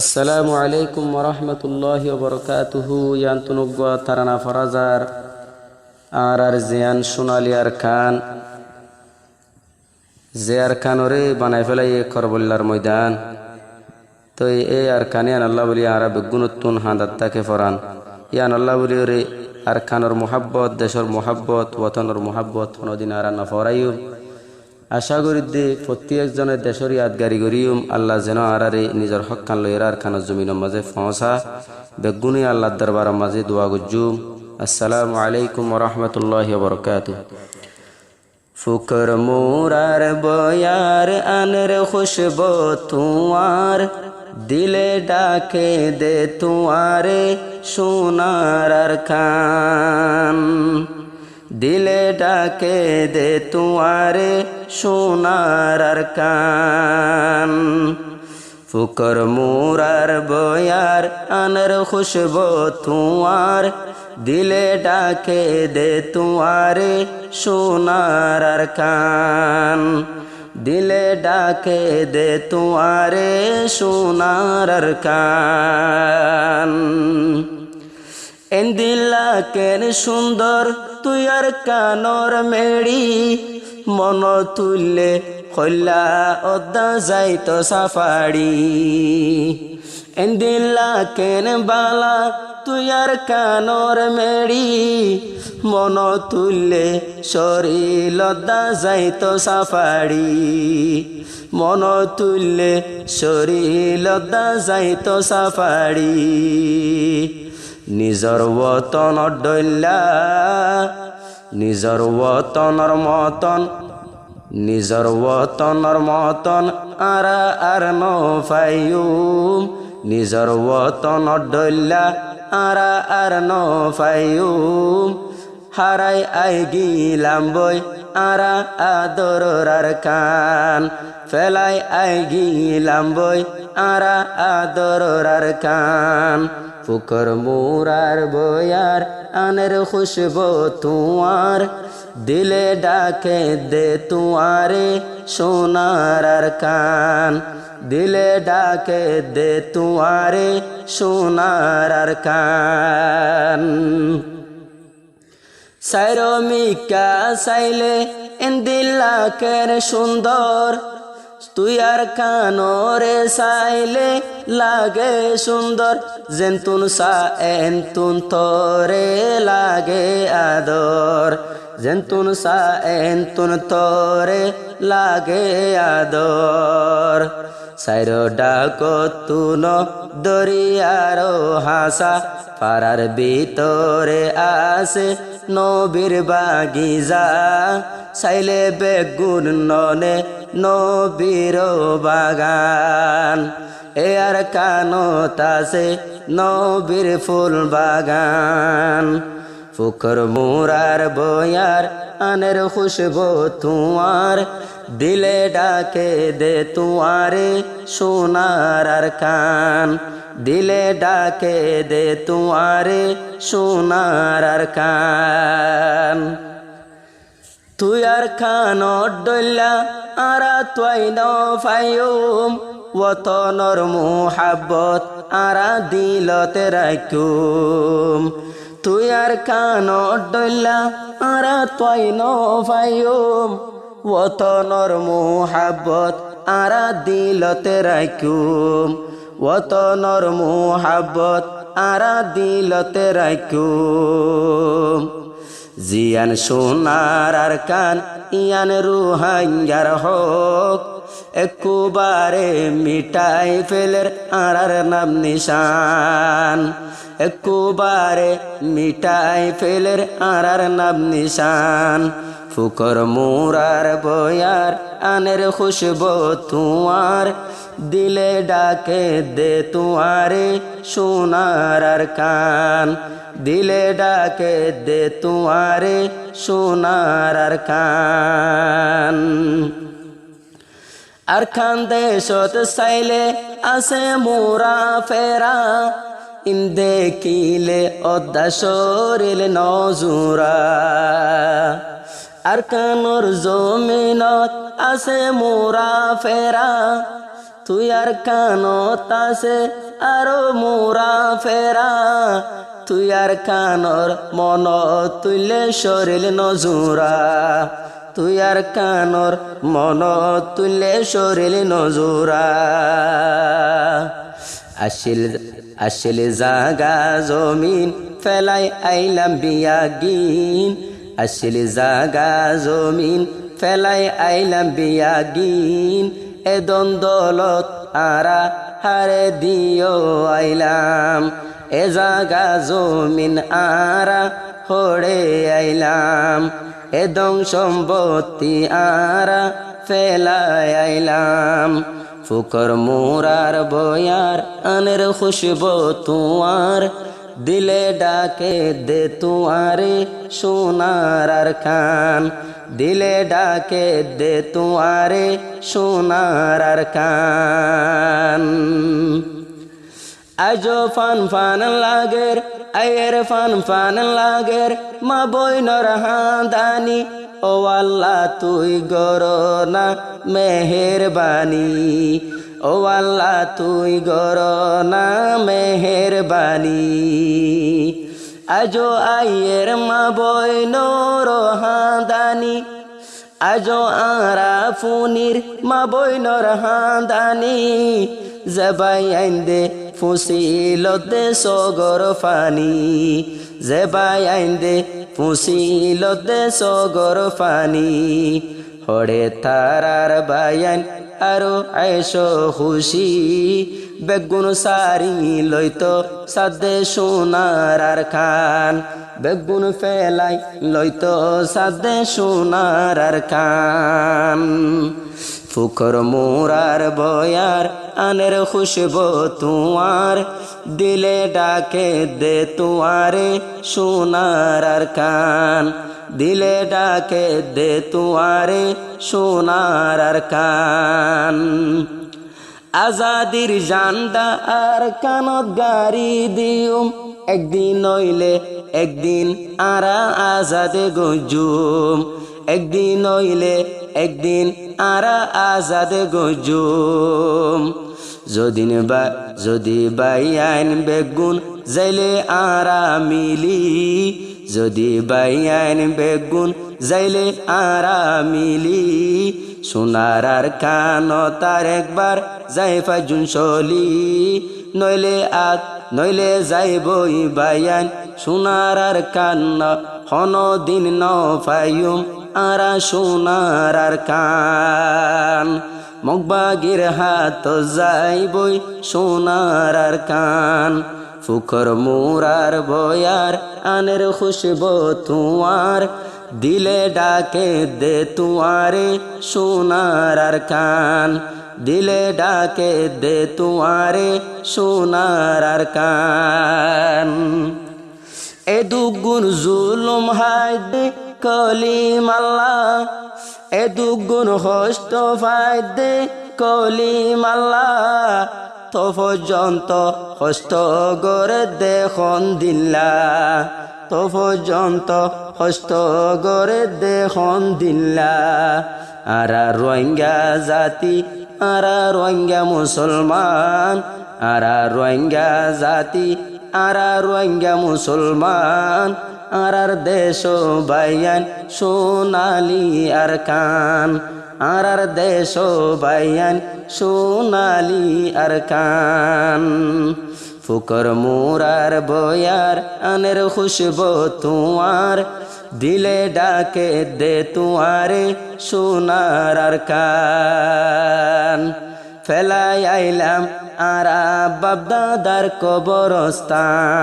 আসসালামু আলাইকুম ওরহমতুল্লাহি ওবরকাতুহু ইয়ান্তুনুগা তারানা ফরাজার আর জিয়ান সোনালি আর খান যে আর খানরে বানাই ফেলাই করবল্লার ময়দান তো এই আর খানিয়ান আল্লাহ বলি আর বেগুনুত্তুন হাঁদাত্তাকে ফরান ইয়ান আল্লাহ বলি ওরে আর খানর মোহাব্বত দেশর মোহাব্বত ওয়াতনর মোহাব্বত কোনোদিন আর না ফরাইম আশা করি দে প্রত্যেকজনের দেশের ইয়াদগারি করিম আল্লাহ যেন আরারে নিজের হক খান লইরা আর খানের জমিনের মাঝে ফসা বেগুনি আল্লাহর দরবারের মাঝে দোয়া গুজুম। আসসালামু আলাইকুম ওরহমতুল্লাহি ওবরকাতুহু। ফুকর মোরার বয়ার আনর খুশবো তুয়ার দিলে ডাকে দে তুয়ারে সোনার আর খান দিলে ডাকে দে তুয়ারে সোনার আর কান ফুকর মোরার বয়ার আনর খুশবো তুয়ার দিলে ডাকে দে তুয়ারে সোনার আর কান দিলে ডাকে দে তুয়ারে সোনার আর কান এন্দিল্লা কেন সুন্দর তুই আর কানর মেড়ি মন তুললে কল্লা অদ্দা যাইতো সাফাড়ি এন্দিল্লা কেন বালা তুই আর কানর মেড়ি মন তুললে শরীর অদ্দা যাইতো সাফাড়ি মন তুললে শরীর অদ্দা যাইতো সাফাড়ি নিজর ওতনর ডল্লা নিজর ওতনর মতন নিজর ওতনর মতন আর ন ফাইয়ুম নিজর ওতনর ডল্লা আর ন ফাইয়ুম হারাই আই গিলাম বই আরা আদর আর কান ফেলাই আই গিলাম বই আরা আদর আর কান ফুকর মোরার বয়ার আনের খুশবো তুয়ার দিলে ডাকে দে তুয়ারে সোনার আর কান দিলে ডাকে দে তুয়ারে সোনার আর কান সাইরমিকা সাইলে এন্দিল্লা কেন সুন্দর তুই আর কানরে সাইলে লাগে সুন্দর জেন্তুন সা এন্তুন তরে লাগে আদর জেন্তুন সা এন্তুন তরে লাগে আদর সাইর ডাকো তুন দরিয়ার হাসা পারার ভিতরে আসে নবীর বাগিজা সাইলে বেগুন ননে নবীর বাগান এ আর কানতাছে নবীর ফুল বাগান ফুকর মোরার বয়ার আনের খুশবো তুয়ার দিলে ডাকে দে তুয়ারে সোনার আর কান দিলে ডাকে দে তুয়ারে সোনার আর কান তুই আর খানর ডল্লা আরা তুই ন ফাইয়ুম ওতনর মোহাব্বত আরা দিলতে রাখুম তুই আর খানর ডল্লা আরা তুই ন ফাইয়ুম ওতনর মোহাব্বত আরা দিলতে রাখুম ওতনর মোহাব্বত আরা দিলতে রাখুম জিয়ান সোনার আর কান ইয়ান রুহাঙ্গার হোক একুবারে মিটাই ফেলের আর নাম নিশান একুবারে মিটাই ফেলের আর নাম নিশান ফুকর মোরার বয়ার আনের খুশবো তুয়ার দিলে ডাকে দে তুয়ারে সোনার আর কান দিলে ডাকে দে তুয়ারে সোনার আর কান আর খান দেশত সাইলে আসে মোরা ফেরা ইন্দে কিলে অদ্দা শরীর নজুরা আর কানর জমিনত আছে মোরা ফেরা তুই আর কানত আছে আরো মোরা ফেরা তুই আর কানর মন তুইলে শরীর নজুরা তুই আর কানর মন তুইলে শরীর নজুরা আসিল জাগা জমিন ফেলাই আইলাম বিয়াগিন আসিল জাগা জমিন ফেলাই আইলাম বিয়াগিন এ দ্বন্দ্বলত আরা হারে দিও আইলাম এ জাগা জমিন আরা হড়ে আইলাম এ দং সম্পত্তি আরা ফেলাই আইলাম ফুকর মোরার বয়ার আনের খুশবো তুয়ার দিলে ডাকে দে তুয়ারে সোনার আর খান দিলে ডাকে দে তুয়ারে সোনার আর খান আজো ফান ফান লাগের আয়ের ফান ফান লাগের মা বইনর হাঁদানি ও আল্লাহ তুই গরনা মেহেরবানি ও আল্লাহ তুই গরনা মেহেরবানি আজো আয়ের মা বইনর হাঁদানি আজো আরা ফুনির মা বইনর হাঁদানি জবাই আইন্দে ফুসিলতে সগর ফানি জবাই আইন্দে ফুসিলতে সগর ফানি হড়ে তারার বায়ান আরো আইসো খুশি বেগুন সারি লইতো সাদে সোনার আর খান বেগুন ফেলাই লইতো সাদে সোনার আর খান ফুকর মোরার বয়ার আনের খুশবো তুয়ার দিলে ডাকে দে তুয়ারে সোনার আর খান দিলে ডাকে দে তুয়ারে সোনার আর খান আজাদির জান্ডা আর কানত গাড়ি দিউম একদিন নইলে একদিন আরা আজাদে গজুম একদিন নইলে একদিন আরা আজাদে গজুম যদি বাই আইন বেগুন যাইলে আরা মিলি যদি বাই আইন বেগুন যাইলে আরা মিলি সোনার আর কান তার একবার যাই ফাজুন চলি নইলে যাইবই বায়ান সোনার আর কান হন দিন ন ফাইম আরা সোনার আর কান মগবাগির হাত যাইবই সোনার আর কান ফুকর মোরার বয়ার আনের খুশবো তুয়ার দিলে ডাকে দে তুয়ারে সোনার আর কান দিলে ডাকে দে তুয়ারে সোনার আর কান এ দুগুণ জুলুম হাইদে কলিম আল্লাহ এ দুগুণ হস্ত ফাইদে কলিম আল্লাহ তো পর্যন্ত হস্ত গড়ে দেখন দিল্লা তো পর্যন্ত হস্ত গড়ে দেখন দিল্লা আরা রোহিঙ্গা জাতি আরা রোহিঙ্গা মুসলমান আরা রোহিঙ্গা জাতি আরা রোহিঙ্গা মুসলমান আরার দেশ বাইয়ান সোনালি আর কান আরার দেশ বাইয়ান সোনালি আর কান ফুকর মোরার বয়ার আনের খুশবো তুয়ার দিলে ডাকে দে তুয়ারে সোনার আর কান ফেলাই আইলাম আরা বাপ দাদার কবরস্থান।